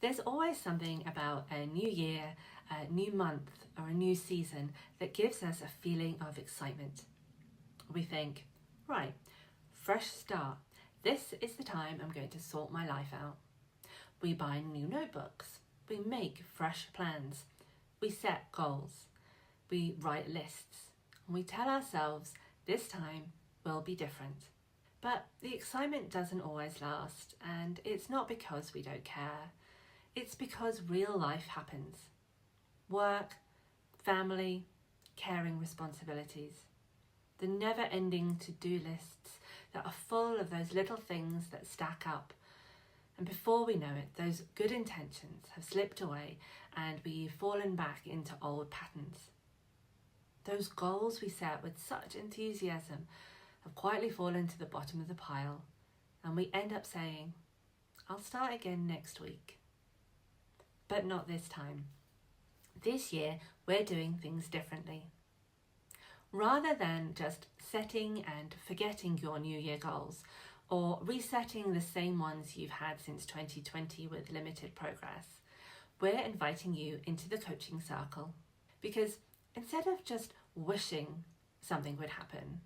There's always something about a new year, a new month, or a new season that gives us a feeling of excitement. We think, right, fresh start. This is the time I'm going to sort my life out. We buy new notebooks. We make fresh plans. We set goals. We write lists. And we tell ourselves this time will be different. But the excitement doesn't always last, and it's not because we don't care. It's because real life happens. Work, family, caring responsibilities. The never-ending to-do lists that are full of those little things that stack up. And before we know it, those good intentions have slipped away and we've fallen back into old patterns. Those goals we set with such enthusiasm have quietly fallen to the bottom of the pile, and we end up saying, I'll start again next week. But not this time. This year, we're doing things differently. Rather than just setting and forgetting your New Year goals, or resetting the same ones you've had since 2020 with limited progress, we're inviting you into the coaching circle. Because instead of just wishing something would happen,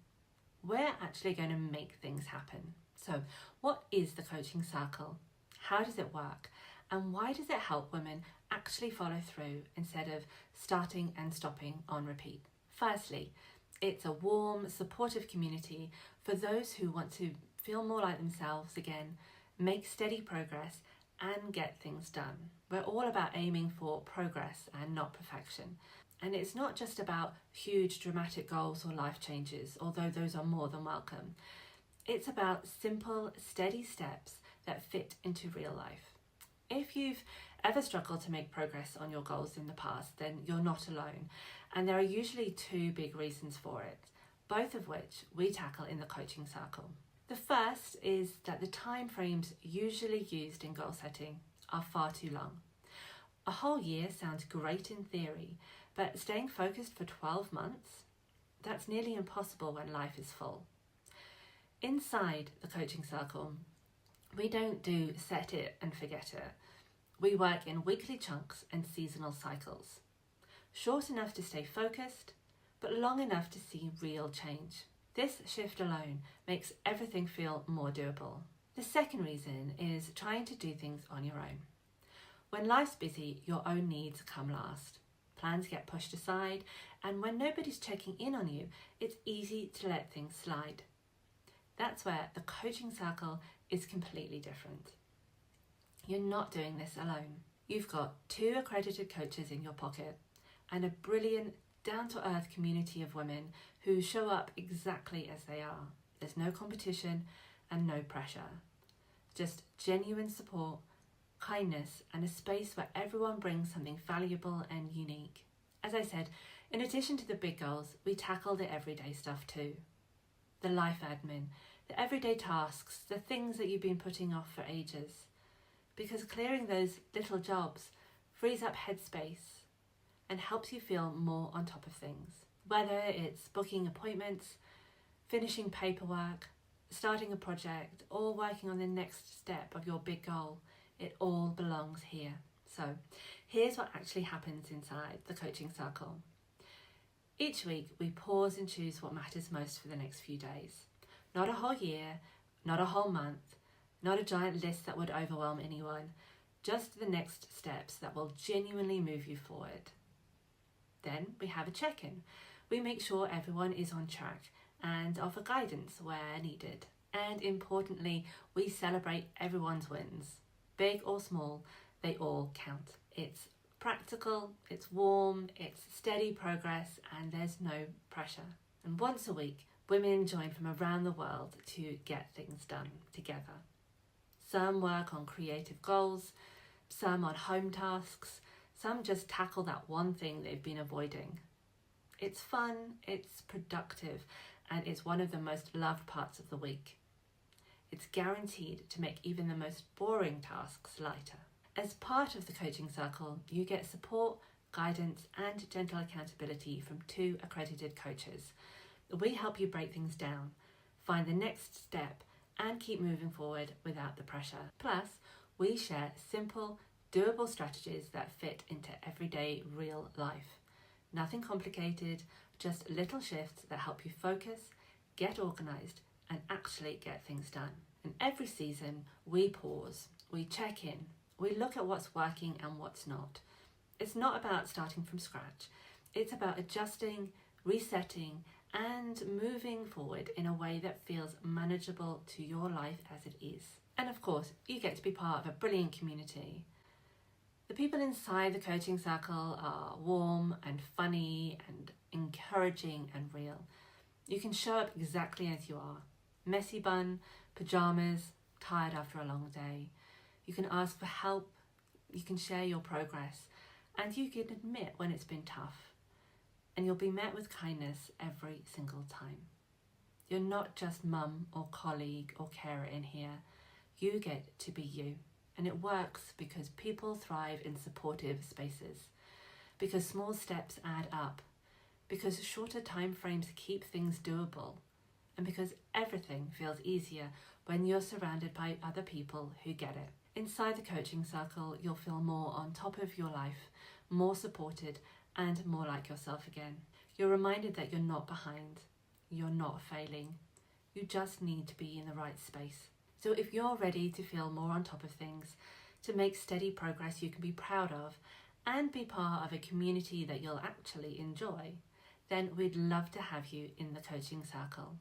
we're actually going to make things happen. So, what is the coaching circle? How does it work? And why does it help women actually follow through instead of starting and stopping on repeat? Firstly, it's a warm, supportive community for those who want to feel more like themselves again, make steady progress, and get things done. We're all about aiming for progress and not perfection. And it's not just about huge dramatic goals or life changes, although those are more than welcome. It's about simple, steady steps that fit into real life. If you've ever struggled to make progress on your goals in the past, then you're not alone. And there are usually two big reasons for it, both of which we tackle in the coaching circle. The first is that the time frames usually used in goal setting are far too long. A whole year sounds great in theory, but staying focused for 12 months, that's nearly impossible when life is full. Inside the coaching circle, we don't do set it and forget it. We work in weekly chunks and seasonal cycles. Short enough to stay focused, but long enough to see real change. This shift alone makes everything feel more doable. The second reason is trying to do things on your own. When life's busy, your own needs come last. Plans get pushed aside, and when nobody's checking in on you, it's easy to let things slide. That's where the coaching circle is completely different. You're not doing this alone. You've got 2 accredited coaches in your pocket and a brilliant, down-to-earth community of women who show up exactly as they are. There's no competition and no pressure. Just genuine support, kindness, and a space where everyone brings something valuable and unique. As I said, in addition to the big goals, we tackle the everyday stuff too. The life admin, the everyday tasks, the things that you've been putting off for ages. Because clearing those little jobs frees up headspace and helps you feel more on top of things. Whether it's booking appointments, finishing paperwork, starting a project, or working on the next step of your big goal, it all belongs here. So here's what actually happens inside the coaching circle. Each week we pause and choose what matters most for the next few days. Not a whole year, not a whole month, not a giant list that would overwhelm anyone, just the next steps that will genuinely move you forward. Then we have a check-in. We make sure everyone is on track and offer guidance where needed. And importantly, we celebrate everyone's wins. Big or small, they all count. It's practical, it's warm, it's steady progress, and there's no pressure. And once a week, women join from around the world to get things done together. Some work on creative goals, some on home tasks, some just tackle that one thing they've been avoiding. It's fun, it's productive, and it's one of the most loved parts of the week. It's guaranteed to make even the most boring tasks lighter. As part of the coaching circle, you get support, guidance, and gentle accountability from 2 accredited coaches. We help you break things down, find the next step, and keep moving forward without the pressure. Plus, we share simple, Doable strategies that fit into everyday real life. Nothing complicated, just little shifts that help you focus, get organised, and actually get things done. And every season, we pause, we check in, we look at what's working and what's not. It's not about starting from scratch. It's about adjusting, resetting, and moving forward in a way that feels manageable to your life as it is. And of course, you get to be part of a brilliant community. The people inside the coaching circle are warm and funny and encouraging and real. You can show up exactly as you are. Messy bun, pajamas, tired after a long day. You can ask for help, you can share your progress, and you can admit when it's been tough. And you'll be met with kindness every single time. You're not just mum or colleague or carer in here. You get to be you. And it works because people thrive in supportive spaces, because small steps add up, because shorter time frames keep things doable, and because everything feels easier when you're surrounded by other people who get it. Inside the coaching circle, you'll feel more on top of your life, more supported, and more like yourself again. You're reminded that you're not behind, you're not failing. You just need to be in the right space. So if you're ready to feel more on top of things, to make steady progress you can be proud of, and be part of a community that you'll actually enjoy, then we'd love to have you in the coaching circle.